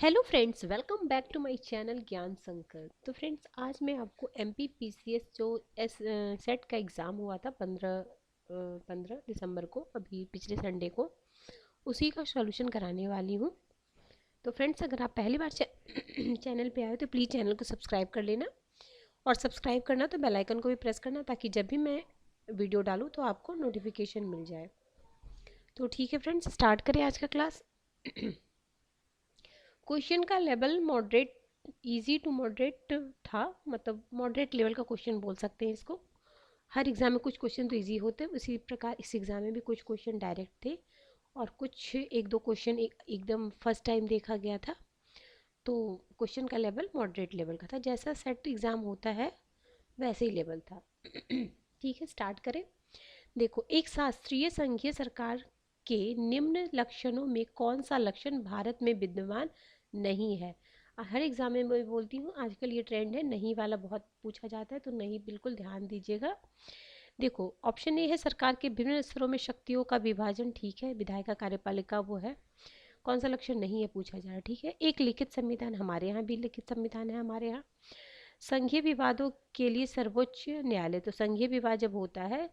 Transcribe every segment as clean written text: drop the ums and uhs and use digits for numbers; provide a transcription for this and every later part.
Hello friends, welcome back to my channel Gyan Sankar. तो friends, आज मैं आपको MPPCS जो एस सेट का एग्ज़ाम हुआ था 15 दिसंबर को, अभी पिछले संडे को, उसी का सॉल्यूशन कराने वाली हूँ। तो फ्रेंड्स, अगर आप पहली बार चैनल पे आए हो तो प्लीज़ चैनल को सब्सक्राइब कर लेना, और सब्सक्राइब करना तो बेल आइकन को भी प्रेस करना, ताकि जब भी मैं वीडियो डालूँ तो आपको नोटिफिकेशन मिल जाए। तो ठीक है फ्रेंड्स, स्टार्ट करें आज का क्लास। क्वेश्चन का level moderate, easy to moderate था, मतलब मॉडरेट लेवल का क्वेश्चन बोल सकते हैं इसको। हर एग्जाम में कुछ क्वेश्चन तो इजी होते हैं, उसी प्रकार इस एग्जाम में भी कुछ क्वेश्चन डायरेक्ट थे और कुछ एक दो क्वेश्चन एकदम फर्स्ट टाइम देखा गया था। तो क्वेश्चन का लेवल मॉडरेट लेवल का था, जैसा सेट एग्ज़ाम होता है वैसे ही लेवल था। ठीक है, स्टार्ट करें। देखो, एक शास्त्रीय संघीय सरकार के निम्न लक्षणों में कौन सा लक्षण भारत में विद्यमान नहीं है। हर एग्जाम में मैं बोलती हूँ, आजकल ये ट्रेंड है, नहीं वाला बहुत पूछा जाता है, तो नहीं बिल्कुल ध्यान दीजिएगा। देखो, ऑप्शन ए है सरकार के विभिन्न स्तरों में शक्तियों का विभाजन, ठीक है, विधायिका कार्यपालिका वो है। कौन सा लक्षण नहीं है पूछा जा रहा है, ठीक है। एक लिखित संविधान, हमारे यहाँ भी लिखित संविधान है हमारे यहाँ। संघीय विवादों के लिए सर्वोच्च न्यायालय, तो संघीय विवाद जब होता है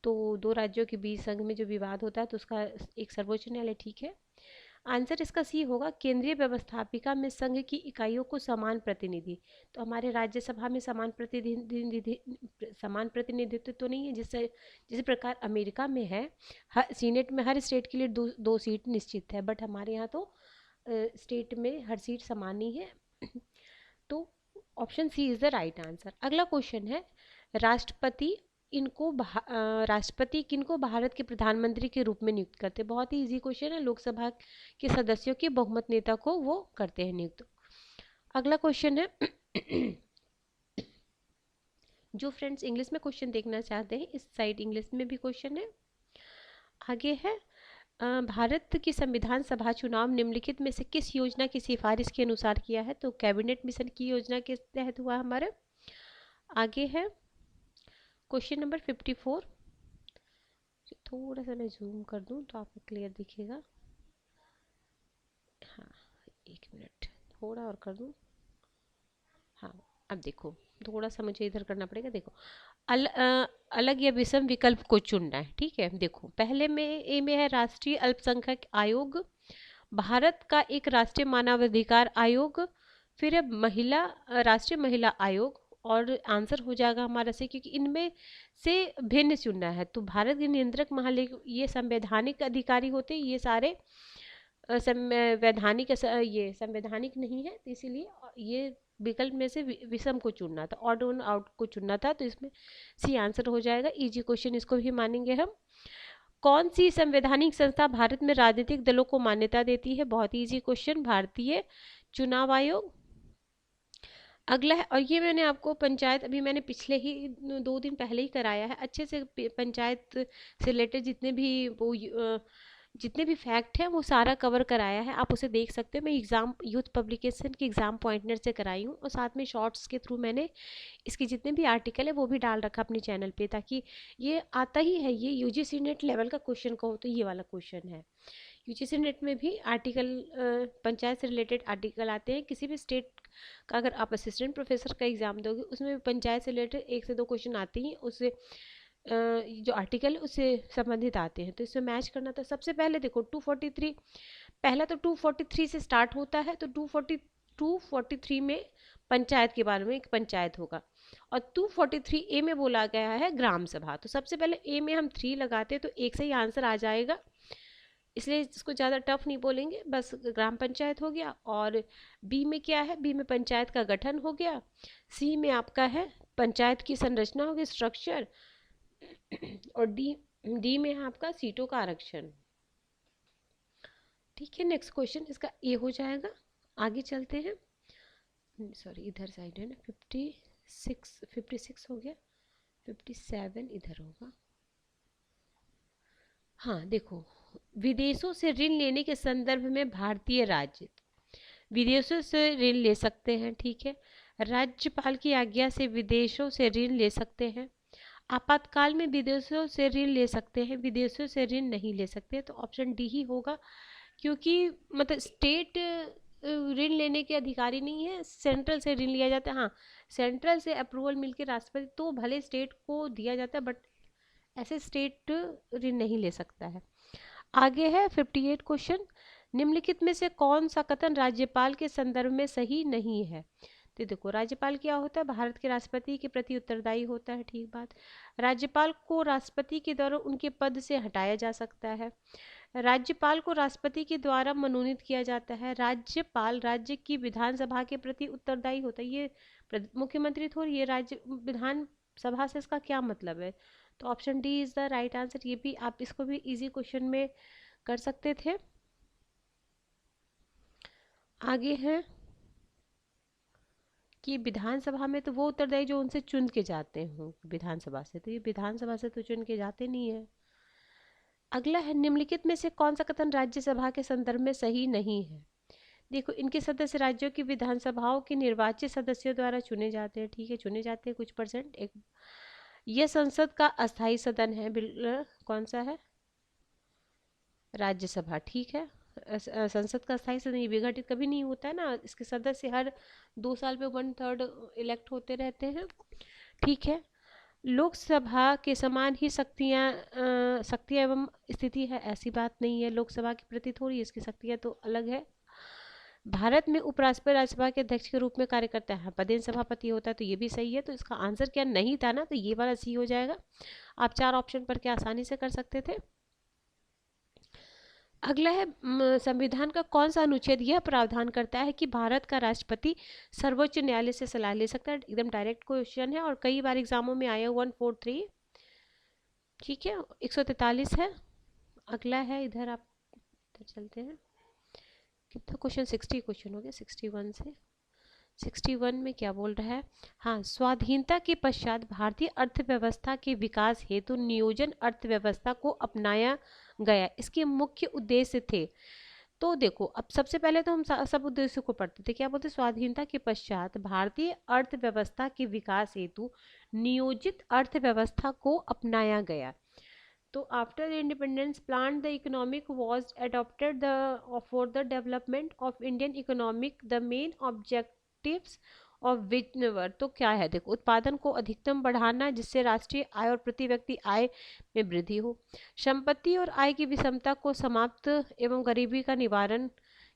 तो दो राज्यों के बीच संघ में जो विवाद होता है तो उसका एक सर्वोच्च न्यायालय, ठीक है। आंसर इसका सी होगा, केंद्रीय व्यवस्थापिका में संघ की इकाइयों को समान प्रतिनिधि। तो हमारे राज्यसभा में समान प्रतिनिधित्व तो नहीं है, जिस प्रकार अमेरिका में है। सीनेट में हर स्टेट के लिए दो सीट निश्चित है, बट हमारे यहाँ तो स्टेट में हर सीट समान ही है। तो option C is the right answer. अगला क्वेश्चन है, राष्ट्रपति राष्ट्रपति किनको भारत के प्रधानमंत्री के रूप में नियुक्त करते हैं। बहुत ही इजी क्वेश्चन है, लोकसभा के सदस्यों के बहुमत नेता को वो करते हैं नियुक्त। अगला क्वेश्चन है, जो फ्रेंड्स इंग्लिश में क्वेश्चन देखना चाहते हैं, इस साइड इंग्लिश में भी क्वेश्चन है। आगे है, भारत की संविधान सभा चुनाव निम्नलिखित में से किस योजना की सिफारिश के अनुसार किया है। तो कैबिनेट मिशन की योजना के तहत हुआ हमारा। आगे है क्वेश्चन नंबर 54। थोड़ा सा मैं जूम कर दूं तो आपको क्लियर दिखेगा। हाँ, एक मिनट, थोड़ा और कर दूं। हाँ, अब देखो, थोड़ा सा मुझे इधर करना पड़ेगा। देखो, अलग या विषम विकल्प को चुनना है, ठीक है। देखो, पहले में ए में है राष्ट्रीय अल्पसंख्यक आयोग, भारत का एक राष्ट्रीय मानवाधिकार आयोग, फिर है राष्ट्रीय महिला आयोग, और आंसर हो जाएगा हमारा से, क्योंकि इनमें से भिन्न चुनना है। तो भारत के नियंत्रक महालेख ये संवैधानिक अधिकारी होते हैं, ये सारे वैधानिक ये संवैधानिक नहीं है, तो इसीलिए ये विकल्प में से विषम को चुनना था, ऑड वन आउट को चुनना था। तो इसमें सी आंसर हो जाएगा। इजी क्वेश्चन, इसको भी मानेंगे हम। कौन सी संवैधानिक संस्था भारत में राजनीतिक दलों को मान्यता देती है। बहुत इजी क्वेश्चन, भारतीय चुनाव आयोग। अगला है, और ये मैंने आपको पंचायत, अभी मैंने पिछले ही 2 दिन पहले ही कराया है, अच्छे से पंचायत से रिलेटेड जितने भी फैक्ट हैं वो सारा कवर कराया है, आप उसे देख सकते हो। मैं एग्ज़ाम यूथ पब्लिकेशन के एग्ज़ाम पॉइंटनर से कराई हूँ, और साथ में शॉर्ट्स के थ्रू मैंने इसके जितने भी आर्टिकल है वो भी डाल रखा अपने चैनल पे, ताकि ये आता ही है, ये UGC नेट लेवल का क्वेश्चन कहो तो ये वाला क्वेश्चन है। UGC नेट में भी आर्टिकल, पंचायत से रिलेटेड आर्टिकल आते हैं। किसी भी स्टेट का अगर आप असिस्टेंट प्रोफेसर का एग्ज़ाम दोगे, उसमें भी पंचायत से रिलेटेड 1 से 2 क्वेश्चन आते ही, उससे जो आर्टिकल है उससे संबंधित आते हैं, तो इसमें मैच करना था। सबसे पहले देखो 243, पहला तो 243 से स्टार्ट होता है, तो 243 में पंचायत के बारे में एक पंचायत होगा, और 243A में बोला गया है ग्राम सभा। तो सबसे पहले ए में हम 3 लगाते हैं तो एक से ही आंसर आ जाएगा, इसलिए इसको ज़्यादा टफ नहीं बोलेंगे, बस ग्राम पंचायत हो गया। और बी में क्या है, बी में पंचायत का गठन हो गया। सी में आपका है पंचायत की संरचना होगी, स्ट्रक्चर। और डी में है आपका सीटों का आरक्षण। ठीक है, नेक्स्ट क्वेश्चन इसका ए हो जाएगा। आगे चलते हैं, सॉरी इधर साइड है ना, 56 हो गया, 57 इधर होगा। हाँ देखो, विदेशों से ऋण लेने के संदर्भ में भारतीय राज्य विदेशों से ऋण ले सकते हैं, ठीक है। राज्यपाल की आज्ञा से विदेशों से ऋण ले सकते हैं। आपातकाल में विदेशों से ऋण ले सकते हैं, विदेशों से ऋण नहीं ले सकते। तो ऑप्शन डी ही होगा, क्योंकि मतलब स्टेट ऋण लेने के अधिकारी नहीं है, सेंट्रल से ऋण लिया जाता है। हाँ, सेंट्रल से अप्रूवल मिलके राष्ट्रपति तो भले स्टेट को दिया जाता है, बट ऐसे स्टेट ऋण नहीं ले सकता है। आगे है 58 क्वेश्चन, निम्नलिखित में से कौन सा कथन राज्यपाल के संदर्भ में सही नहीं है। तो देखो, राज्यपाल क्या होता है, भारत के राष्ट्रपति के प्रति उत्तरदायी होता है, ठीक बात। राज्यपाल को राष्ट्रपति के द्वारा उनके पद से हटाया जा सकता है। राज्यपाल को राष्ट्रपति के द्वारा मनोनीत किया जाता है। राज्यपाल राज्य की विधानसभा के प्रति उत्तरदायी होता है। ये मुख्यमंत्री थोड़ी, ये राज्य विधान सभा से इसका क्या मतलब है। तो option D is the right answer. ये भी आप इसको भी इजी क्वेश्चन में कर सकते थे। आगे है कि विधानसभा में तो वो उत्तरदायी जो उनसे चुन के जाते हों विधानसभा से, तो ये विधानसभा से तो चुन के जाते नहीं है। अगला है, निम्नलिखित में से कौन सा कथन राज्यसभा के संदर्भ में सही नहीं है। देखो, इनके सदस्य राज्यों की विधानसभाओं के निर्वाचित सदस्यों द्वारा चुने जाते हैं, ठीक है, चुने जाते हैं कुछ परसेंट। एक, यह संसद का अस्थायी सदन है, कौन सा है, राज्यसभा, ठीक है। संसद का स्थायी सदन ये विघटित कभी नहीं होता है ना, इसके सदस्य हर 2 साल पे 1/3 इलेक्ट होते रहते हैं, ठीक है। लोकसभा के समान ही शक्तियां एवं स्थिति है, ऐसी बात नहीं है, लोकसभा के प्रति थोड़ी इसकी शक्तियां तो अलग है। भारत में उपराष्ट्रपति राज्यसभा के अध्यक्ष के रूप में कार्य करता है, पदेन सभापति होता है, तो ये भी सही है। तो इसका आंसर क्या नहीं था ना, तो ये वाला सी हो जाएगा। आप 4 ऑप्शन पर क्या आसानी से कर सकते थे। अगला है, संविधान का कौन सा अनुच्छेद यह प्रावधान करता है कि भारत का राष्ट्रपति सर्वोच्च न्यायालय से सलाह ले सकता है। एकदम डायरेक्ट क्वेश्चन है और कई बार एग्जामों में आया 143, ठीक है। 143 है। अगला है, इधर आप इधर चलते हैं, कितना क्वेश्चन, 60 क्वेश्चन हो गया 61 से। 61 में क्या बोल रहा है, हाँ, स्वाधीनता के पश्चात भारतीय अर्थव्यवस्था के विकास हेतु नियोजन अर्थव्यवस्था को अपनाया गया, इसके मुख्य उद्देश्य थे। तो देखो, अब सबसे पहले तो हम सब उद्देश्यों को पढ़ते थे। क्या बोलते, स्वाधीनता के पश्चात भारतीय अर्थव्यवस्था के विकास हेतु नियोजित अर्थव्यवस्था को अपनाया गया। तो after independence plan the economic was adopted the for the development of Indian economic the main objectives of which were. तो क्या है, देखो, उत्पादन को अधिकतम बढ़ाना जिससे राष्ट्रीय आय और प्रति व्यक्ति आय में वृद्धि हो, संपत्ति और आय की विषमता को समाप्त एवं गरीबी का निवारण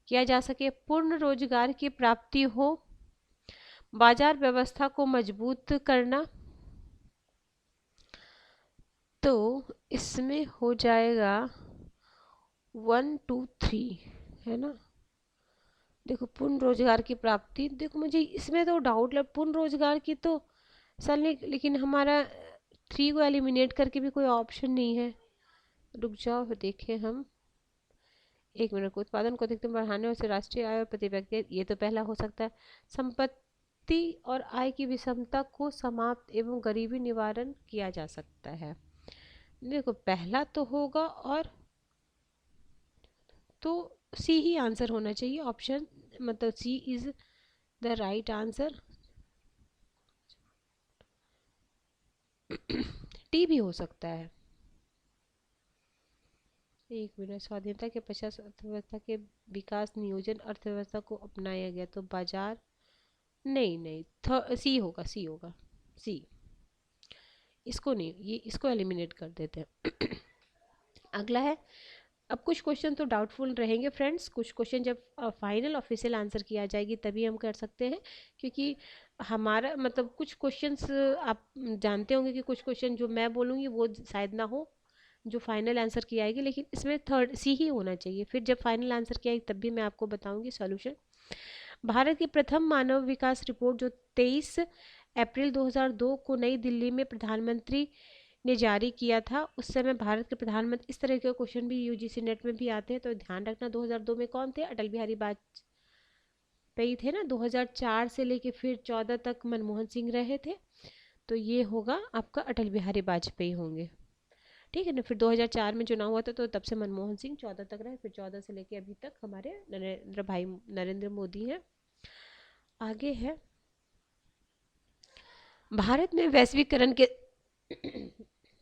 किया जा सके, पूर्ण रोजगार की प्राप्ति हो, बाजार व्यवस्था को मजबूत करना। तो इसमें हो जाएगा 1 2 3, है ना। देखो, पूर्ण रोजगार की प्राप्ति, देखो मुझे इसमें तो डाउट लग, पूर्ण रोजगार की तो सर लेकिन हमारा 3 को एलिमिनेट करके भी कोई ऑप्शन नहीं है। रुक जाओ, देखें हम, एक मिनट को, उत्पादन को अधिकतम बढ़ाने से राष्ट्रीय आय और प्रति व्यक्ति, ये तो पहला हो सकता है। संपत्ति और आय की विषमता को समाप्त एवं गरीबी निवारण किया जा सकता है। देखो, पहला तो होगा, और तो सी ही आंसर होना चाहिए, ऑप्शन मतलब C is the right answer. T भी हो सकता है। एक मिनट, स्वाधीनता के पश्चात अर्थव्यवस्था के विकास नियोजन अर्थव्यवस्था को अपनाया गया, तो बाजार, नहीं नहीं, सी होगा, सी होगा, सी। इसको नहीं, ये इसको एलिमिनेट कर देते हैं। अगला है, अब कुछ क्वेश्चन तो डाउटफुल रहेंगे फ्रेंड्स, कुछ क्वेश्चन जब फाइनल ऑफिशियल आंसर किया जाएगी तभी हम कर सकते हैं, क्योंकि हमारा मतलब कुछ क्वेश्चंस आप जानते होंगे कि कुछ क्वेश्चन जो मैं बोलूँगी वो शायद ना हो जो फाइनल आंसर की आएगी, लेकिन इसमें थर्ड सी ही होना चाहिए। फिर जब फाइनल आंसर की आएगी तब भी मैं आपको बताऊँगी सॉल्यूशन। भारत की प्रथम मानव विकास रिपोर्ट जो 23 अप्रैल 2002 को नई दिल्ली में प्रधानमंत्री ने जारी किया था, उस समय भारत के प्रधानमंत्री, इस तरह के क्वेश्चन भी यूजीसी नेट में भी आते हैं, तो ध्यान रखना। 2002 में कौन थे, अटल बिहारी वाजपेयी थे ना। 2004 से लेके फिर 14 तक मनमोहन सिंह रहे थे, तो ये होगा आपका अटल बिहारी वाजपेयी होंगे, ठीक है ना। फिर 2004 में चुनाव हुआ था, तो तब से मनमोहन सिंह 14 तक रहे, फिर 14 से लेके अभी तक हमारे नरेंद्र मोदी हैं। आगे है, भारत में वैश्वीकरण के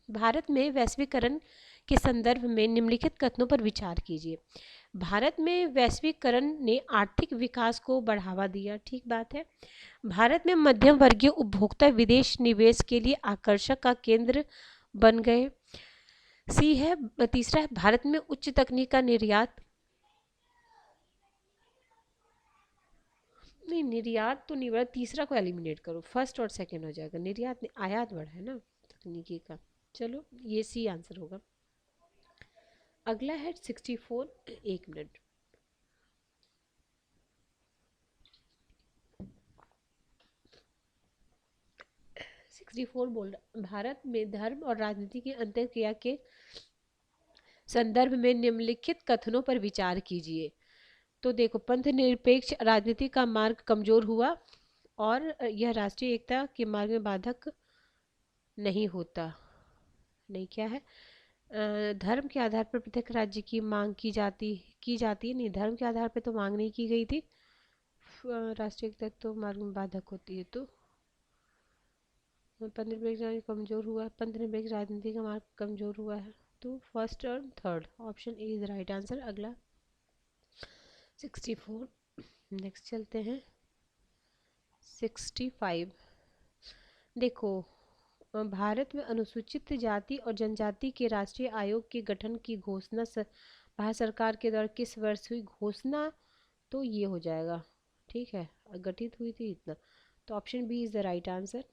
भारत में वैश्वीकरण के संदर्भ में निम्नलिखित कथनों पर विचार कीजिए। भारत में वैश्वीकरण ने आर्थिक विकास को बढ़ावा दिया, ठीक बात है। भारत में मध्यम वर्गीय उपभोक्ता विदेश निवेश के लिए आकर्षक का केंद्र बन गए। सी है, तीसरा है, भारत में उच्च तकनीक का निर्यात, नहीं निर्यात तो नहीं बढ़ा, तीसरा को एलिमिनेट करो, फर्स्ट और सेकंड हो जाएगा, निर्यात नहीं, आयात बढ़ा है ना तकनीकी का। चलो ये सी आंसर होगा। अगला है 64, एक मिनट। सिक्सटी फोर बोल रहा, भारत में धर्म और राजनीति की अंतर्क्रिया के संदर्भ में निम्नलिखित कथनों पर विचार कीजिए। तो देखो, पंथ निरपेक्ष राजनीति का मार्ग कमजोर हुआ और यह राष्ट्रीय एकता के मार्ग में बाधक नहीं होता। नहीं, क्या है, धर्म के आधार पर प्रत्येक राज्य की मांग की जाती है, नहीं धर्म के आधार पर तो मांग नहीं की गई थी। राष्ट्रीय एकता तो मार्ग में बाधक होती है, तो पंथ निरपेक्ष कमजोर हुआ, पंथ निरपेक्ष राजनीति का मार्ग कमजोर हुआ है, तो फर्स्ट और third option A is right answer. अगला 64, नेक्स्ट चलते हैं 65। देखो, भारत में अनुसूचित जाति और जनजाति के राष्ट्रीय आयोग के गठन की घोषणा भारत सरकार के द्वारा किस वर्ष हुई? घोषणा तो ये हो जाएगा, ठीक है, गठित हुई थी इतना, तो option B is the right answer.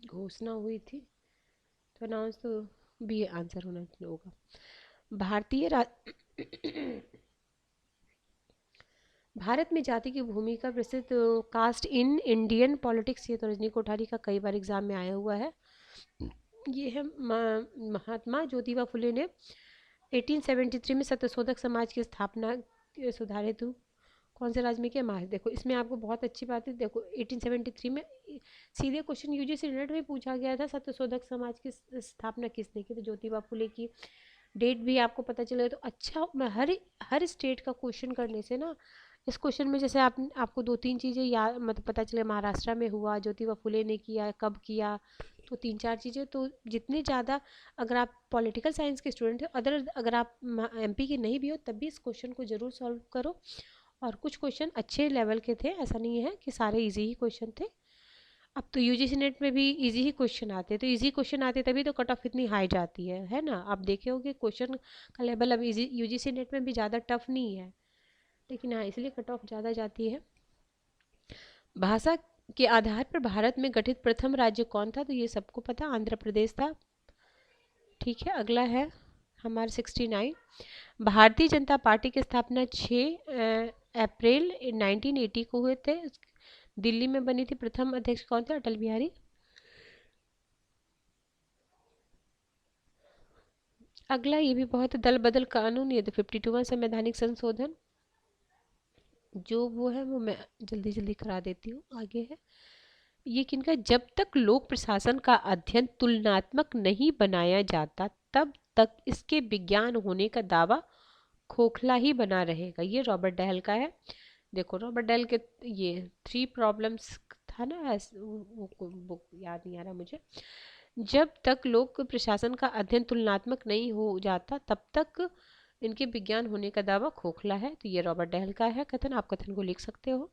घोषणा हुई थी तो अनाउंस तो बी आंसर होना होगा। भारतीय भारत में जाति की भूमिका प्रसिद्ध कास्ट इन इंडियन पॉलिटिक्स, ये तो रजनी कोठारी का कई बार एग्जाम में आया हुआ है। ये है महात्मा ज्योतिबा फुले ने 1873 में सत्यशोधक समाज की स्थापना सुधार हेतु कौन से राज्य में किया? महाराष्ट्र। देखो इसमें आपको बहुत अच्छी बात है, देखो 1873 में सीधे क्वेश्चन यूजीसी नेट में पूछा गया था, सत्यशोधक समाज की स्थापना किसने की, तो ज्योतिबा फुले की। डेट भी आपको पता चले तो अच्छा। हर स्टेट का क्वेश्चन करने से ना, इस क्वेश्चन में जैसे आपको दो तीन चीज़ें याद मतलब पता चले, महाराष्ट्र में हुआ, ज्योतिबा फुले ने किया, कब किया, तो तीन चार चीज़ें, तो जितनी ज़्यादा अगर आप पॉलिटिकल साइंस के स्टूडेंट हो, अगर आप एमपी के नहीं भी हो तब भी इस क्वेश्चन को ज़रूर सॉल्व करो। और कुछ क्वेश्चन अच्छे लेवल के थे, ऐसा नहीं है कि सारे इजी ही क्वेश्चन थे। अब तो यूजीसी नेट में भी इजी ही क्वेश्चन आते, तो इजी क्वेश्चन आते तभी तो कट ऑफ इतनी हाई जाती है ना। आप देखे होगे क्वेश्चन का लेवल अब इजी यूजीसी नेट में भी ज़्यादा टफ नहीं है, लेकिन हाँ इसलिए कट ऑफ ज़्यादा जाती है। भाषा के आधार पर भारत में गठित प्रथम राज्य कौन था? तो ये सबको पता, आंध्र प्रदेश था, ठीक है। अगला है हमारा 69। भारतीय जनता पार्टी की स्थापना 6 अप्रैल 1980 को हुए थे, दिल्ली में बनी थी। प्रथम अध्यक्ष कौन थे? अटल बिहारी। अगला ये भी बहुत दल बदल कानून, ये तो 52वां संवैधानिक संशोधन, जो वो है वो मैं जल्दी जल्दी करा देती हूँ। आगे है ये किनका? जब तक लोक प्रशासन का अध्ययन तुलनात्मक नहीं बनाया जाता तब तक इसके विज्ञान होने का दावा खोखला ही बना रहेगा, ये रॉबर्ट डहल का है। देखो रॉबर्ट डहल के ये 3 प्रॉब्लम्स था ना, वो बुक याद नहीं आ रहा मुझे। जब तक लोक प्रशासन का अध्ययन तुलनात्मक नहीं हो जाता तब तक इनके विज्ञान होने का दावा खोखला है, तो ये रॉबर्ट डहल का है कथन, आप कथन को लिख सकते हो।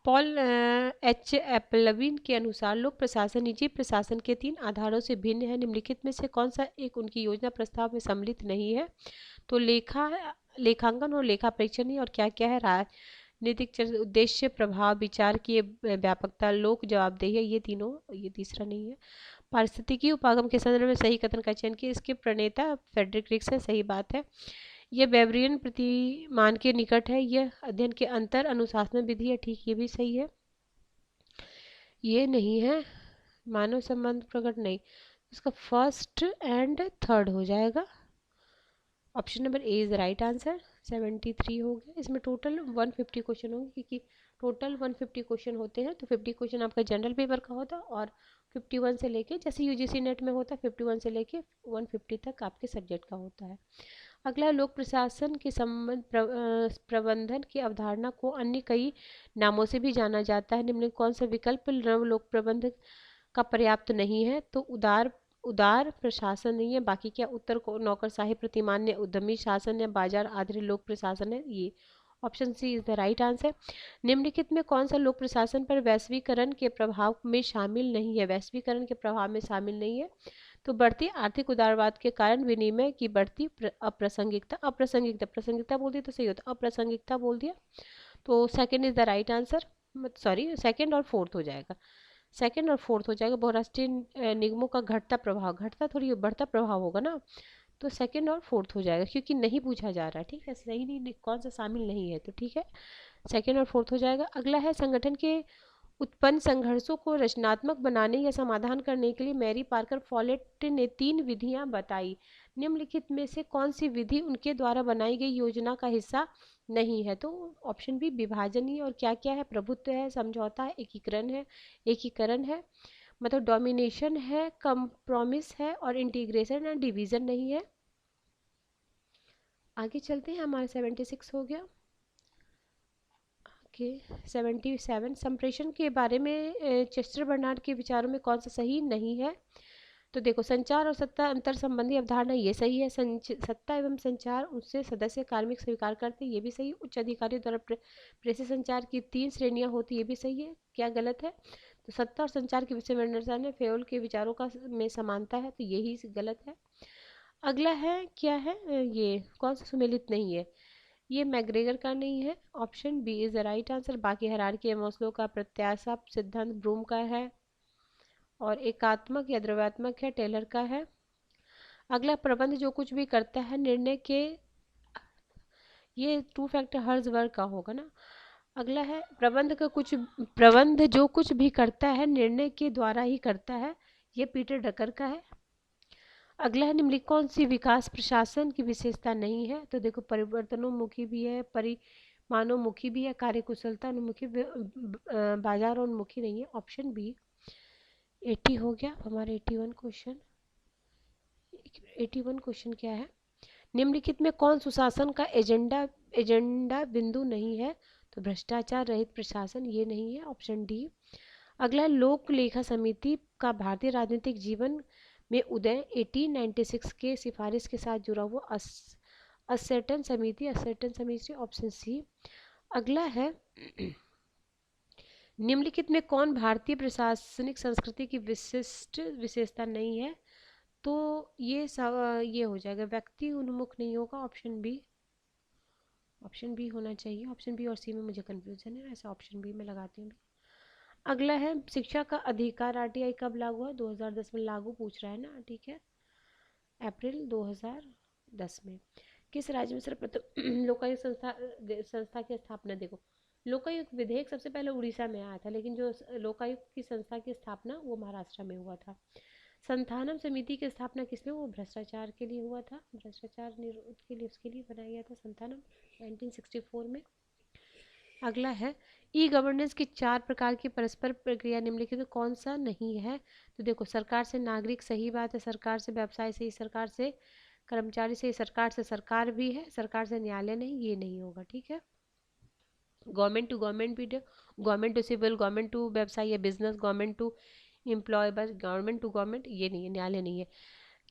पॉल एच एप्पलविन के अनुसार लोक प्रशासन निजी प्रशासन के 3 आधारों से भिन्न है, निम्नलिखित में से कौन सा एक उनकी योजना प्रस्ताव में सम्मिलित नहीं है? तो लेखांकन और लेखा परीक्षण ही, और क्या क्या है? राजनीतिक उद्देश्य, प्रभाव, विचार की व्यापकता, लोक जवाबदेही, ये तीनों, ये तीसरा नहीं है। पारिस्थितिकी उपागम के संदर्भ में सही कथन का चयन किया, इसके प्रणेता फ्रेडरिक रिक्स है, सही बात है। यह बेवरियन प्रतिमान के निकट है, यह अध्ययन के अंतर अनुशासन विधि है, ठीक, ये भी सही है। ये नहीं है, मानव संबंध प्रकट नहीं, इसका फर्स्ट एंड थर्ड हो जाएगा। Option number A is right answer. 73 हो गया, इसमें टोटल 150 क्वेश्चन होंगे, क्योंकि टोटल 150 क्वेश्चन होते हैं, तो 50 क्वेश्चन आपका जनरल पेपर का होता है, और 51 से लेके, जैसे यूजीसी नेट में होता है 51 से लेके 150 तक आपके सब्जेक्ट का होता है। अगला, लोक प्रशासन के संबंध प्रबंधन की अवधारणा को अन्य कई नामों से भी जाना जाता है, निम्न कौन सा विकल्प नव लोक प्रबंध का पर्याप्त नहीं है, तो उदार उदार प्रशासन नहीं है। बाकी क्या उत्तर को नौकरशाही, प्रतिमान्य उद्यमी शासन या बाजार आधारित लोक प्रशासन है। ये option C is the right answer. निम्नलिखित में कौन सा लोक प्रशासन पर वैश्वीकरण के प्रभाव में शामिल नहीं है? वैश्वीकरण के प्रभाव में शामिल नहीं है, तो बढ़ती आर्थिक उदारवाद के कारण विनिमय की बढ़ती अप्रासंगिकता। प्रसंगिकता बोल दिया तो सही होता, अप्रासंगिकता बोल दिया, तो second is the right answer. Sorry, second और फोर्थ हो जाएगा, सेकंड और फोर्थ हो जाएगा। बहुराष्ट्रीय निगमों का घटता प्रभाव, घटता थोड़ी बढ़ता प्रभाव होगा ना, तो सेकंड और फोर्थ हो जाएगा, क्योंकि नहीं पूछा जा रहा है। ठीक है, सही नहीं, कौन सा शामिल नहीं है, तो ठीक है, सेकंड और फोर्थ हो जाएगा। अगला है, संगठन के उत्पन्न संघर्षों को रचनात्मक बनाने या समाधान करने के लिए मैरी पार्कर फॉलेट ने 3 विधियां बताई। निम्नलिखित में से कौन सी विधि उनके द्वारा बनाई गई योजना का हिस्सा नहीं है? तो ऑप्शन बी विभाजन ही, और क्या क्या है? प्रभुत्व है, समझौता है, एकीकरण है, मतलब डोमिनेशन है, कंप्रोमिस है, और इंटीग्रेशन एंड डिवीजन नहीं है। आगे चलते हैं, हमारा 76 हो गया। 77, संप्रेषण के बारे में चेस्टर बर्नार्ड के विचारों में कौन सा सही नहीं है? तो देखो, संचार और सत्ता अंतर संबंधी अवधारणा, ये सही है। सत्ता एवं संचार उससे सदस्य कार्मिक स्वीकार करते, ये भी सही। उच्च अधिकारियों द्वारा प्रेषित संचार की 3 श्रेणियां होती, ये भी सही है। क्या गलत है? तो सत्ता और संचार के विषय में ने फेयोल के विचारों का में समानता है, तो यही गलत है। अगला है, क्या है ये, कौन सा सुमेलित नहीं है? ये मैग्रेगर का नहीं है, option B is the right answer. बाकी हायरार्की मॉस्लो का प्रत्याशा सिद्धांत ब्रूम का है, और एकात्मक या द्रव्यात्मक है, टेलर का है। अगला, प्रबंध जो कुछ भी करता है निर्णय के, ये 2 फैक्टर हर्ज़बर्ग का होगा ना। अगला है, प्रबंध जो कुछ भी करता है निर्णय के द्वारा ही करता है, ये पीटर ड्रकर का है। अगला है, निम्नलिखित कौन सी विकास प्रशासन की विशेषता नहीं है? तो देखो, परिवर्तनोन्मुखी भी है, परिमाणोन्मुखी भी है, कार्यकुशलता उन्मुखी, बाजार उन्मुखी नहीं है। ऑप्शन बी 80 हो गया हमारे 81 क्वेश्चन। 81 क्वेश्चन क्या है? निम्नलिखित में कौन सुशासन का एजेंडा बिंदु नहीं है? तो भ्रष्टाचार रहित प्रशासन, ये नहीं है, ऑप्शन डी। अगला, लोक लेखा समिति का भारतीय राजनीतिक जीवन में उदय 1896 के सिफारिश के साथ जुड़ा हुआ असर्टन समिति, ऑप्शन सी। अगला है, निम्नलिखित में कौन भारतीय प्रशासनिक संस्कृति की विशिष्ट विशेषता नहीं है? तो ये हो जाएगा, व्यक्ति उन्मुख नहीं होगा, ऑप्शन बी होना चाहिए। ऑप्शन बी और सी में मुझे कंफ्यूजन है, ऐसा ऑप्शन बी में लगाती हूँ। अगला है, शिक्षा का अधिकार आरटीआई कब लागू हुआ? 2010 में लागू पूछ रहा है ना, ठीक है, अप्रैल 2010 में। किस राज्य में सर्वप्रथम लोकायुक्त संस्था की स्थापना? देखो, लोकायुक्त विधेयक सबसे पहले उड़ीसा में आया था, लेकिन जो लोकायुक्त की संस्था की स्थापना वो महाराष्ट्र में हुआ था। संथानम समिति की स्थापना किसमें? वो भ्रष्टाचार के लिए हुआ था, भ्रष्टाचार निरोध के लिए, उसके लिए बनाया गया था संथानम, 1964 में। अगला है, ई गवर्नेंस की 4 प्रकार की परस्पर प्रक्रिया निम्नलिखित में कौन सा नहीं है? तो देखो, सरकार से नागरिक, सही बात है। सरकार से व्यवसाय सही, सरकार से कर्मचारी सही, सरकार से सरकार भी है, सरकार से न्यायालय नहीं, ये नहीं होगा, ठीक है। गवर्नमेंट टू गवर्नमेंट भी, government to civil, government to व्यवसाय या बिजनेस, गवर्नमेंट टू एम्प्लॉय, बस गवर्नमेंट टू गवर्नमेंट, ये नहीं है, न्यायालय नहीं है।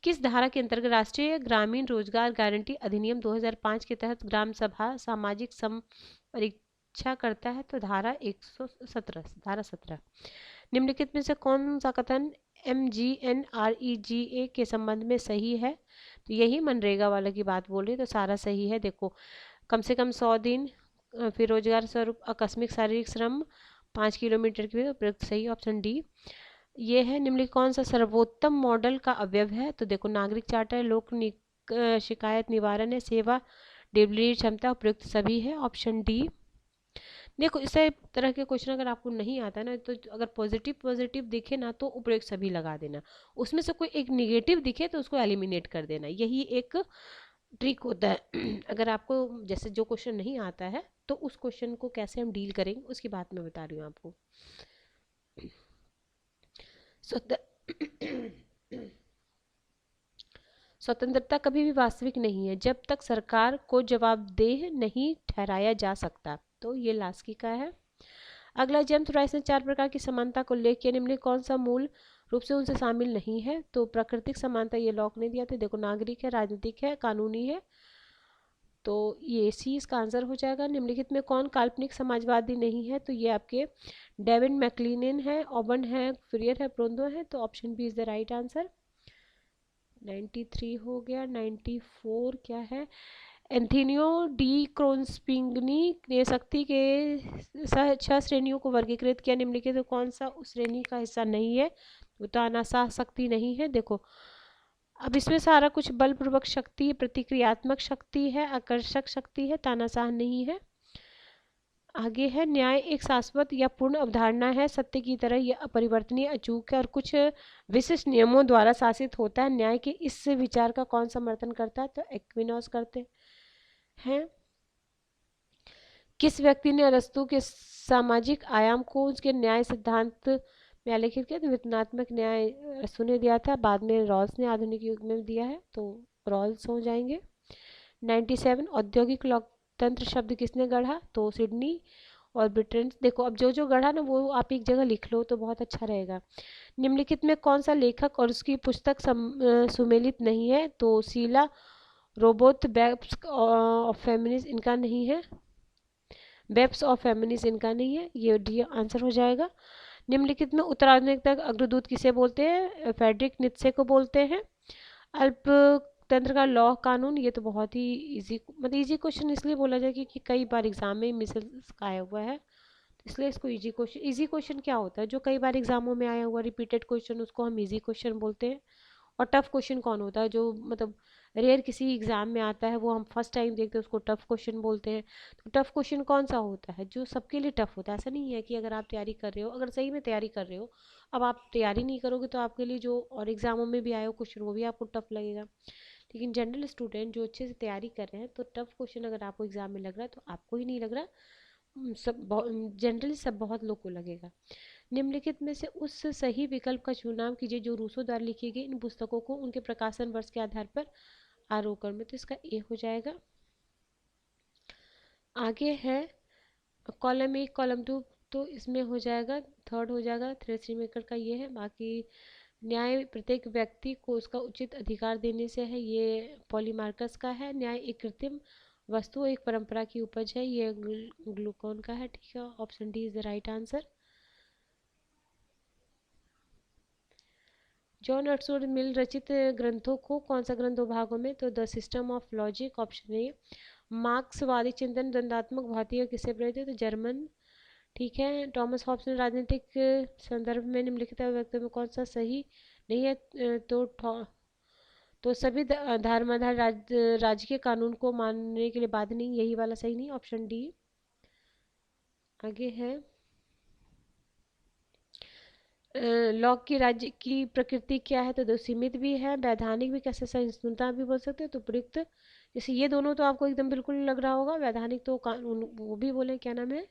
किस धारा के अंतर्गत राष्ट्रीय ग्रामीण रोजगार गारंटी अधिनियम 2005 के तहत ग्राम सभा सामाजिक परीक्षा करता है? तो धारा 17। निम्नलिखित में से कौन सा कथन MGNREGA के संबंध में सही है? तो यही मनरेगा वाला की बात बोल रही है, तो सारा सही है। देखो, कम से कम 100 दिन, फिर रोजगार स्वरूप आकस्मिक शारीरिक श्रम 5 किलोमीटर की, उपयुक्त सही, ऑप्शन डी। ये है, निम्नलिखित कौन सा सर्वोत्तम मॉडल का अवयव है? तो देखो, नागरिक चार्टर, लोक शिकायत निवारण है, सेवा डिलीवरी क्षमता, उपयुक्त सभी है, ऑप्शन डी। देखो, इस तरह के क्वेश्चन अगर आपको नहीं आता ना, तो अगर पॉजिटिव दिखे ना, तो उपयुक्त सभी लगा देना। उसमें से कोई एक निगेटिव दिखे तो उसको एलिमिनेट कर देना, यही एक ट्रिक होता है। अगर आपको जैसे जो क्वेश्चन नहीं आता है, तो उस क्वेश्चन को कैसे हम डील करेंगे उसकी बात मैं बता रही हूँ आपको। स्वतंत्रता कभी भी वास्तविक नहीं है जब तक सरकार को जवाबदेह नहीं ठहराया जा सकता, तो ये लास्की का है। अगला, जेम्स राइस ने 4 प्रकार की समानता को उल्लेख किया, निम्न कौन सा मूल रूप से उनसे शामिल नहीं है। तो प्राकृतिक समानता ये लॉक नहीं दिया था। देखो नागरिक है, राजनीतिक है, कानूनी है, तो ये सी इसका आंसर हो जाएगा। निम्नलिखित में कौन काल्पनिक समाजवादी नहीं है? तो ये आपके डेविड मैक्लिनन है, ओबन है, फुरियर है, प्रोंदो है। तो option B is the right answer. 93 हो गया। 94 क्या है? एंथोनियो डी क्रोन्सपिंगनी ने शक्ति के 6 श्रेणियों को वर्गीकृत किया। निम्नलिखित तो कौन सा उस श्रेणी का हिस्सा नहीं है? वो तानाशाह शक्ति नहीं है। देखो अब इसमें सारा कुछ बलपूर्वक शक्ति, प्रतिक्रियात्मक शक्ति है, आकर्षक शक्ति है, तानाशाह नहीं है। आगे है न्याय एक शाश्वत या पूर्ण अवधारणा है, सत्य की तरह यह अपरिवर्तनीय, अचूक है और कुछ विशिष्ट नियमों द्वारा शासित होता है। न्याय के इस विचार का कौन समर्थन करता है? तो एक्विनोस करते हैं। किस व्यक्ति ने अरस्तु के सामाजिक आयाम को उसके न्याय सिद्धांत में आलेखित किया? तो वितरणात्मक न्याय अरस्तु ने दिया था, बाद में रॉल्स ने आधुनिक युग में दिया है, तो रॉल्स हो जाएंगे। 97 औद्योगिक लोकतंत्र शब्द किसने गढ़ा? तो सिडनी और ब्रिटेन। देखो अब जो जो गढ़ा ना वो आप एक जगह लिख लो तो बहुत अच्छा रहेगा। निम्नलिखित में कौन सा लेखक और उसकी पुस्तक सुमेलित नहीं है? तो Sheila Rowbotham babes of feminist इनका नहीं है, बेब्स ऑफ फेमिनिस्ट इनका नहीं है, ये डी आंसर हो जाएगा। निम्नलिखित में उत्तराधुनिकता अग्रदूत किसे बोलते हैं? फ्रेडरिक नीत्शे को बोलते हैं। अल्पतंत्र का लॉ कानून, ये तो बहुत ही इजी, मतलब इजी क्वेश्चन इसलिए बोला जाए कि कई बार एग्जाम में मिसल्स आया हुआ है, इसलिए इसको इजी क्वेश्चन। इजी क्वेश्चन क्या होता है? जो कई बार एग्जामों में आया हुआ रिपीटेड क्वेश्चन, उसको हम इजी क्वेश्चन बोलते हैं। और टफ क्वेश्चन कौन होता है? जो मतलब रेयर किसी एग्जाम में आता है, वो हम फर्स्ट टाइम देखते हैं, उसको टफ क्वेश्चन बोलते हैं। तो टफ क्वेश्चन कौन सा होता है? जो सबके लिए टफ होता है। ऐसा नहीं है कि अगर आप तैयारी कर रहे हो, अगर सही में तैयारी कर रहे हो, अब आप तैयारी नहीं करोगे तो आपके लिए जो और एग्जामों में भी आए हो क्वेश्चन वो भी आपको टफ लगेगा। लेकिन जनरल स्टूडेंट जो अच्छे से तैयारी कर रहे हैं, तो टफ क्वेश्चन अगर आपको एग्जाम में लग रहा है तो आपको ही नहीं लग रहा, सब जनरली सब बहुत लोग को लगेगा। निम्नलिखित में से उस सही विकल्प का चुनाव कीजिए जो रूसो द्वारा लिखी गई इन पुस्तकों को उनके प्रकाशन वर्ष के आधार पर आरोकण में। तो इसका ए हो जाएगा। आगे है कॉलम 1 कॉलम 2, तो इसमें हो जाएगा थर्ड हो जाएगा थ्रेसरी मेकर का ये है। बाकी न्याय प्रत्येक व्यक्ति को उसका उचित अधिकार देने से है, ये पॉलीमार्कस का है। न्याय एक कृत्रिम वस्तु एक परंपरा की उपज है, ये ग्लूकोन का है। ठीक है, option D is the right answer. John Stuart Mill रचित ग्रंथों को कौन सा ग्रंथ 2 भागों में? तो the system of logic, option A. मार्क्सवादी चिंतन द्वंदात्मक भारतीय किसे प्रेरित है? तो जर्मन। ठीक है, थॉमस हॉब्स ने राजनीतिक संदर्भ में निम्नलिखित अभिव्यक्तियों में कौन सा सही नहीं है? तो सभी धर्माधार राजकीय कानून को मानने के लिए बाध्य नहीं, यही वाला सही नहीं, ऑप्शन डी। आगे है लॉक की राज्य की प्रकृति क्या है? तो सीमित भी है, वैधानिक भी, कैसे सहिष्णुता भी बोल सकते हो। तो प्रयुक्त, जैसे ये दोनों तो आपको एकदम बिल्कुल लग रहा होगा, वैधानिक तो कानून वो भी बोले, क्या नाम है,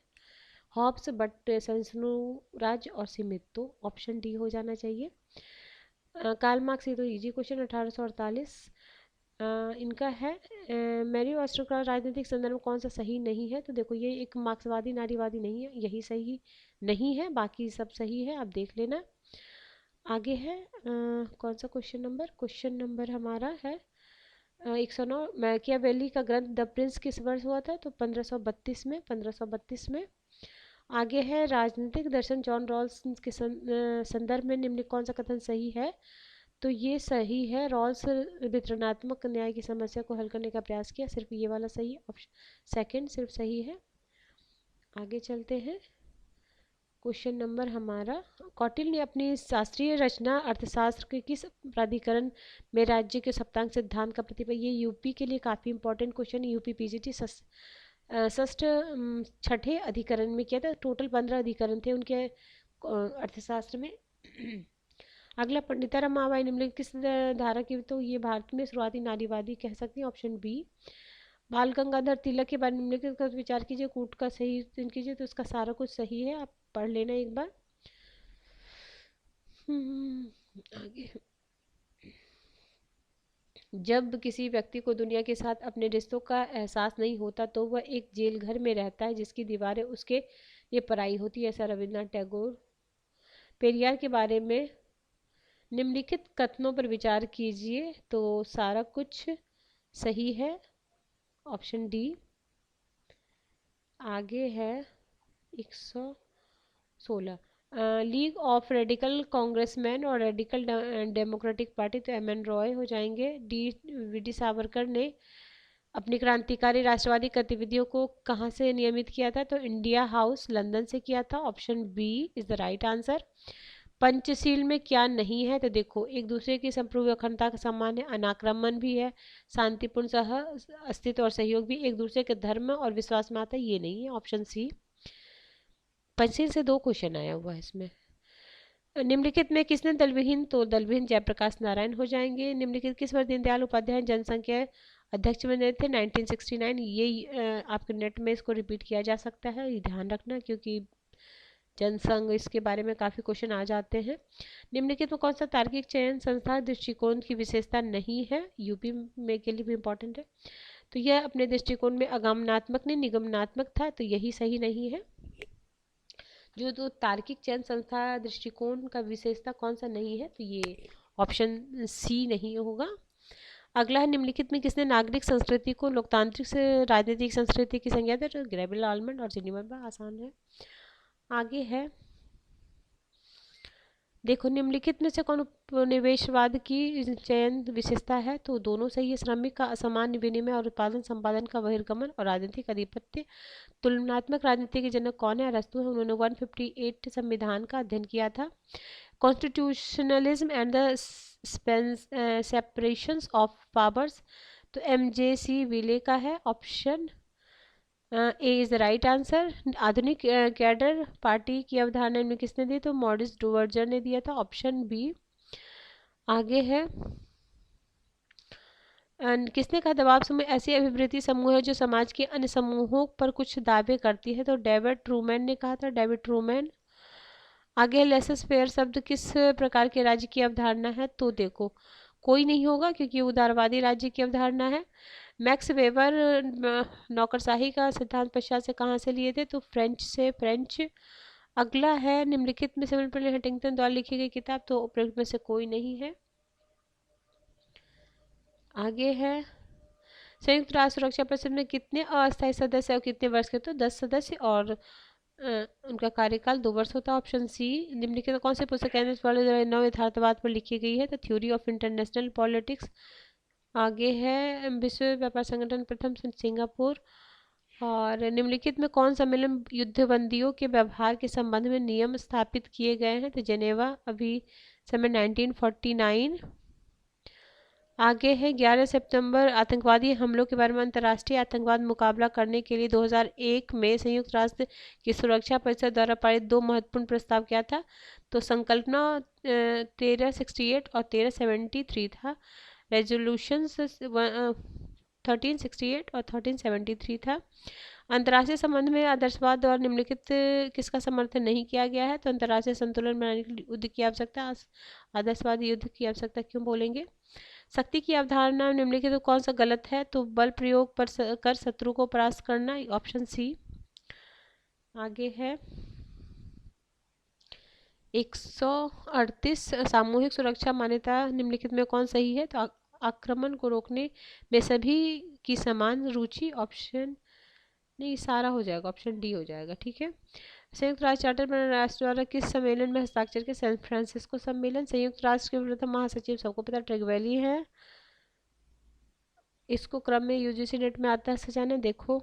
हॉब्स, बट सहिष्णु राज्य और सीमित तो ऑप्शन डी हो जाना चाहिए। कार्ल मार्क्स, ये तो इजी क्वेश्चन, 1848 इनका है। मैरी ऑस्टर का राजनीतिक संदर्भ में कौन सा सही नहीं है? तो देखो ये एक मार्क्सवादी नारीवादी नहीं है, यही सही नहीं है, बाकी सब सही है, आप देख लेना। आगे है कौन सा क्वेश्चन नंबर हमारा है 109। मैकियावेली का ग्रंथ द प्रिंस किस वर्ष हुआ था? तो 1532 में, 1532 में। आगे है राजनीतिक दर्शन जॉन रॉल्स के संदर्भ में निम्न कौन सा कथन सही है? तो ये सही है, रॉल्स वितरणात्मक न्याय की समस्या को हल करने का प्रयास किया, सिर्फ ये वाला सही है, ऑप्शन सेकंड सिर्फ सही है। आगे चलते हैं। क्वेश्चन नंबर हमारा, कौटिल्य ने अपनी शास्त्रीय रचना अर्थशास्त्र के किस प्राधिकरण में राज्य के सप्तांग सिद्धांत का प्रतिपादन? ये यूपी के लिए काफ़ी इंपॉर्टेंट क्वेश्चन, यूपी पीजीटी षष्ठ छठे अधिकरण में किया था। टोटल 15 अधिकरण थे उनके अर्थशास्त्र में। अगला पंडिताराम माबाई निम्नलिखित किस धारा की? तो ये भारत में शुरुआती नारीवादी कह सकती हैं, ऑप्शन बी। बाल गंगाधर तिलक के बारे में निम्नलिखित का विचार कीजिए, कूट का सही कीजिए। तो इसका सारा कुछ सही है, आप पढ़ लेना एक बार। आगे, जब किसी व्यक्ति को दुनिया के साथ अपने रिश्तों का एहसास नहीं होता तो वह एक जेल घर में रहता है जिसकी दीवारें उसके लिए पराई होती है, ऐसा रविन्द्रनाथ टैगोर। पेरियार के बारे में निम्नलिखित कथनों पर विचार कीजिए। तो सारा कुछ सही है, ऑप्शन डी। आगे है 116, लीग ऑफ रेडिकल कांग्रेसमैन और रेडिकल डेमोक्रेटिक पार्टी, तो एम एन रॉय हो जाएंगे। डी, वी डी सावरकर ने अपनी क्रांतिकारी राष्ट्रवादी गतिविधियों को कहाँ से नियमित किया था? तो इंडिया हाउस लंदन से किया था, option B is the right answer. Panchsheel में क्या नहीं है? तो देखो, एक दूसरे की संप्रभु अखंडता का सम्मान है, अनाक्रमण भी है, शांतिपूर्ण सह अस्तित्व और सहयोग भी, एक दूसरे के धर्म और विश्वास में आता है, ये नहीं है, ऑप्शन सी। पंचशील से 2 क्वेश्चन आया हुआ है इसमें। निम्नलिखित में किसने दलविहीन? तो दलविहीन जयप्रकाश नारायण हो जाएंगे। निम्नलिखित किस वर्ष दीनदयाल उपाध्याय जनसंख्या अध्यक्ष बने थे? 1969। ये आपके नेट में इसको रिपीट किया जा सकता है, ये ध्यान रखना, क्योंकि जनसंघ इसके बारे में काफ़ी क्वेश्चन आ जाते हैं। निम्नलिखित में कौन सा तार्किक चयन संस्था दृष्टिकोण की विशेषता नहीं है? यूपी में के लिए भी इम्पोर्टेंट है। तो यह अपने दृष्टिकोण में आगमनात्मक नहीं निगमनात्मक था, तो यही सही नहीं है। जो तो तार्किक चयन संस्था दृष्टिकोण का विशेषता कौन सा नहीं है? तो ये ऑप्शन सी नहीं होगा। अगला है, निम्नलिखित में किसने नागरिक संस्कृति को लोकतांत्रिक से राजनीतिक संस्कृति की संज्ञा दी? तो ग्रेबिल आलमंड और जिनीवा, आसान है। आगे है, देखो, निम्नलिखित में से कौन उपनिवेशवाद की चयन विशेषता है? तो दोनों सही है। श्रमिक का असमान विनिमय और उत्पादन संपादन का बहिर्गमन और राजनीतिक आधिपत्य। तुलनात्मक राजनीति के जनक कौन है? अरस्तू है, उन्होंने 158 संविधान का अध्ययन किया था। Constitutionalism and the separations of powers, तो एम जे सी विले का है, option A is the right answer. आधुनिक कैडर पार्टी की अवधारणा में किसने दी? तो मॉरिस डुवर्जर ने दिया था, ऑप्शन बी। आगे है, किसने कहा दबाव समूह ऐसी अभिवृत्ति समूह है जो समाज के अन्य समूहों पर कुछ दावे करती है? तो डेविड ट्रूमैन ने कहा था, डेविड ट्रूमैन। आगे लेसस फेयर शब्द किस प्रकार के राज्य की अवधारणा है? तो देखो, कोई नहीं होगा, क्योंकि उदारवादी राज्य की अवधारणा है। मैक्स वेबर नौकरशाही का सिद्धांत पश्चात से कहाँ से लिए थे? तो फ्रेंच से, फ्रेंच। अगला है, निम्नलिखित में सैमुअल हंटिंगटन द्वारा लिखी गई किताब, तो उपरोक्त में से कोई नहीं है। आगे है, संयुक्त राष्ट्र सुरक्षा परिषद में कितने अस्थायी सदस्य और कितने वर्ष के? तो 10 सदस्य, और उनका कार्यकाल 2 वर्ष होता है, ऑप्शन सी। निम्नलिखित कौन से पुस्तक वाले नव यथार्थवाद पर लिखी गई है? तो थ्योरी ऑफ इंटरनेशनल पॉलिटिक्स। आगे है, विश्व व्यापार संगठन प्रथम सिंगापुर। और निम्नलिखित में कौन सम्मेलन युद्धबंदियों के व्यवहार के संबंध में नियम स्थापित किए गए हैं? तो जेनेवा अभी समय 1949। आगे है, 11 सितंबर आतंकवादी हमलों के बारे में अंतर्राष्ट्रीय आतंकवाद मुकाबला करने के लिए 2001 में संयुक्त राष्ट्र की सुरक्षा परिषद द्वारा पारित 2 महत्वपूर्ण प्रस्ताव क्या था? तो संकल्पना 1368 और 1373 था। रेजोल्यूशन 1368 और 1373 था। अंतर्राष्ट्रीय संबंध में आदर्शवाद और निम्नलिखित किसका समर्थन नहीं किया गया है? तो अंतर्राष्ट्रीय संतुलन बनाने के लिए युद्ध की आवश्यकता, आदर्शवाद युद्ध की आवश्यकता क्यों बोलेंगे? शक्ति की अवधारणा निम्नलिखित तो कौन सा गलत है? तो बल प्रयोग पर कर शत्रु को परास्त करना, ऑप्शन सी। आगे है, 138 सामूहिक सुरक्षा मान्यता निम्नलिखित में कौन सही है? तो आक्रमण को रोकने में सभी की समान रुचि, ऑप्शन नहीं, सारा हो जाएगा, ऑप्शन डी हो जाएगा, ठीक है। संयुक्त राष्ट्र चार्टर पर राष्ट्र द्वारा किस सम्मेलन में हस्ताक्षर के? सैन फ्रांसिस्को सम्मेलन। संयुक्त राष्ट्र के प्रथम महासचिव सबको पता ट्रेगवैली है। इसको क्रम में यूजीसी नेट में आता है सजाने। देखो,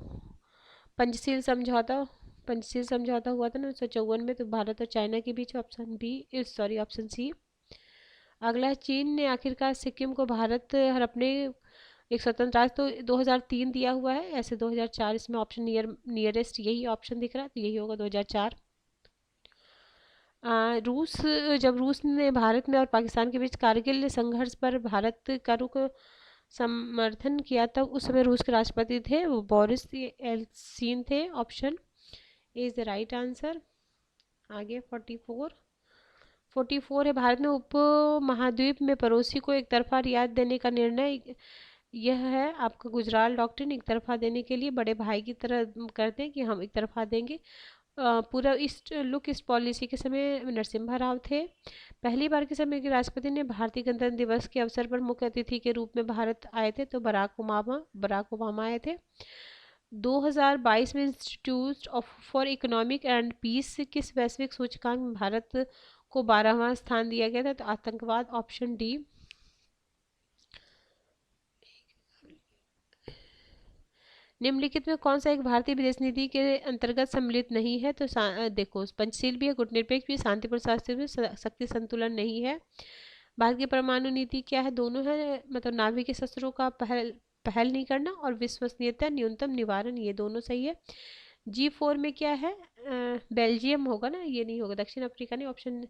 पंचशील समझौता, पंचशील समझौता हुआ था ना 1954 में, तो भारत और चाइना के बीच, option B, sorry, option C. अगला है, चीन ने आखिरकार सिक्किम को भारत हर अपने एक स्वतंत्र राज्य, तो 2003 दिया हुआ है, ऐसे 2004 इसमें ऑप्शन नियरेस्ट यही ऑप्शन दिख रहा है, तो यही होगा 2004। रूस, जब रूस ने भारत में और पाकिस्तान के बीच कारगिल संघर्ष पर भारत का रुख समर्थन किया था, उस समय रूस के राष्ट्रपति थे वो बोरिस एल्सिन थे, option A is the right answer. आगे 44 है, भारत में उप महाद्वीप में पड़ोसी को एक तरफा रियायत देने का निर्णय, यह है आपका गुजराल डॉक्ट्रिन। एक तरफा देने के लिए बड़े भाई की तरह करते हैं कि हम एक तरफा देंगे, पूरा ईस्ट लुक ईस्ट पॉलिसी के समय नरसिम्हा राव थे। पहली बार के समय के राष्ट्रपति ने भारतीय गणतंत्र दिवस के अवसर पर मुख्य अतिथि के रूप में भारत आए थे, तो बराक ओबामा आए थे। 2022 में institute of for economic and peace किस वैश्विक सूचकांक में भारत को 12वां स्थान दिया गया था, तो आतंकवाद, ऑप्शन डी। निम्नलिखित में कौन सा एक भारतीय विदेश नीति के अंतर्गत सम्मिलित नहीं है, तो देखो, पंचशील भी है, गुटनिरपेक्ष भी, शांतिपूर्ण शास्त्र भी, शक्ति संतुलन नहीं है। भारत की परमाणु नीति क्या है, दोनों है, मतलब नाभिक के शस्त्रों का पहल नहीं करना और विश्वसनीयता न्यूनतम निवारण, ये दोनों सही है। G4 में क्या है, बेल्जियम होगा ना, ये नहीं होगा, दक्षिण अफ्रीका नहीं, option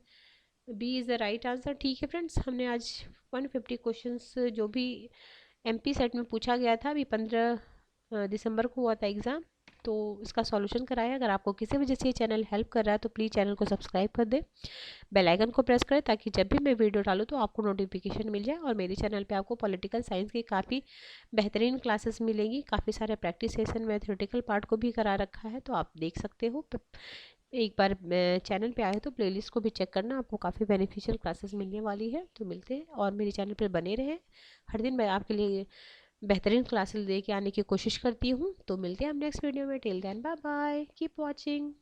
B is the right answer. ठीक है फ्रेंड्स, हमने आज 150 क्वेश्चंस जो भी MP सेट में पूछा गया था, अभी 15 दिसंबर को हुआ था एग्ज़ाम, तो इसका सॉल्यूशन कराया। अगर आपको किसी वजह से ये चैनल हेल्प कर रहा है तो प्लीज़ चैनल को सब्सक्राइब कर दे, बेल आइकन को प्रेस करें, ताकि जब भी मैं वीडियो डालूँ तो आपको नोटिफिकेशन मिल जाए। और मेरे चैनल पे आपको पॉलिटिकल साइंस की काफ़ी बेहतरीन क्लासेस मिलेंगी, काफ़ी सारे प्रैक्टिस सेशन में थ्योरेटिकल पार्ट को भी करा रखा है, तो आप देख सकते हो। एक बार चैनल पे आए तो प्लेलिस्ट को भी चेक करना, आपको काफ़ी बेनिफिशियल क्लासेस मिलने वाली है। तो मिलते हैं, और मेरे चैनल पर बने रहें, हर दिन मैं आपके लिए बेहतरीन क्लासेस दे के आने की कोशिश करती हूँ। तो मिलते हैं हम नेक्स्ट वीडियो में। Till then bye bye, keep watching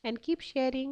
and keep sharing.